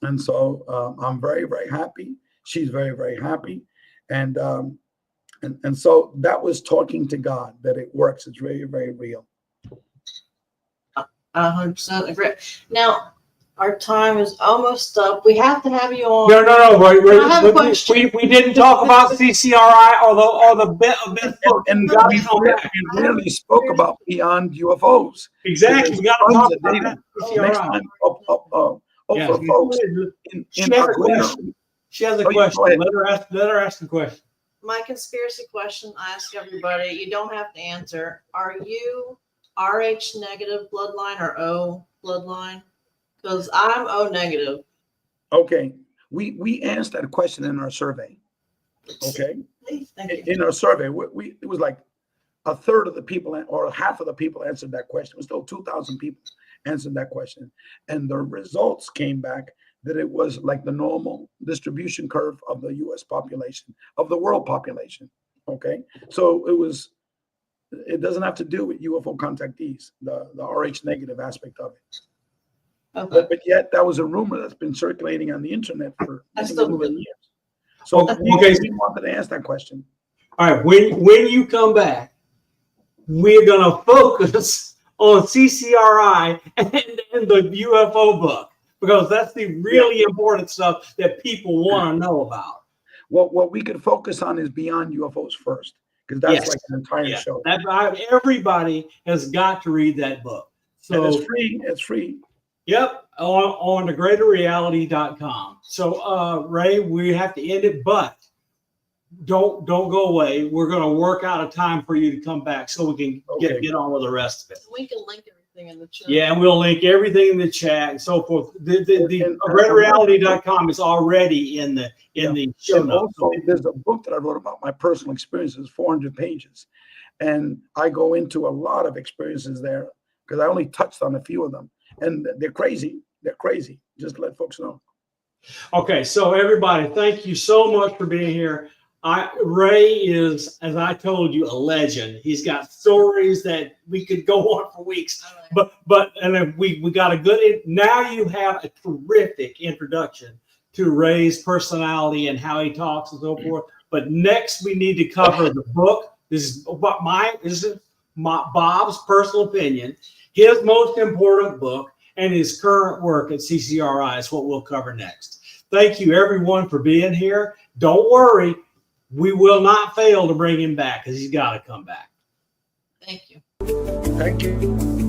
And so I'm very, very happy. She's very, very happy. And so that was talking to God, that it works. It's very, very real. 100% agree. Now, our time is almost up. We have to have you on. No. I have a question. We didn't talk about CCRI or the best book. And we really spoke about Beyond UFOs. Exactly. We got to talk about that. Next time, for folks She has a question. Let her ask the question. My conspiracy question I ask everybody, you don't have to answer. Are you RH negative bloodline or O bloodline? Because I'm O negative. Okay. We asked that question in our survey. Okay. Thank you. In our survey, it was like a third of the people or half of the people answered that question. It was still 2,000 people answered that question. And the results came back that it was like the normal distribution curve of the US population, of the world population. Okay. So it doesn't have to do with UFO contactees, the RH negative aspect of it. Okay. But yet that was a rumor that's been circulating on the internet for many years. So Okay. we wanted to ask that question. All right. When you come back, we're gonna focus on CCRI and the UFO book, because that's the really important stuff that people want to know about. Well, what we could focus on is Beyond UFOs first, because that's like an entire show. Everybody has got to read that book. So and it's free. It's free. Yep, on thegreaterreality.com. So Ray, we have to end it, but don't go away. We're going to work out a time for you to come back so we can get on with the rest of it. We can link everything in the chat. Yeah, and we'll link everything in the chat and so forth. The greaterreality.com is already in the show notes. Also, there's a book that I wrote about my personal experiences, 400 pages, and I go into a lot of experiences there because I only touched on a few of them. And they're crazy. They're crazy. Just to let folks know. Okay, so everybody, thank you so much for being here. Ray is, as I told you, a legend. He's got stories that we could go on for weeks. But then we got a good. Now you have a terrific introduction to Ray's personality and how he talks and so forth. But next we need to cover the book. This is Bob's personal opinion. His most important book and his current work at CCRI is what we'll cover next. Thank you, everyone, for being here. Don't worry. We will not fail to bring him back because he's got to come back. Thank you. Thank you.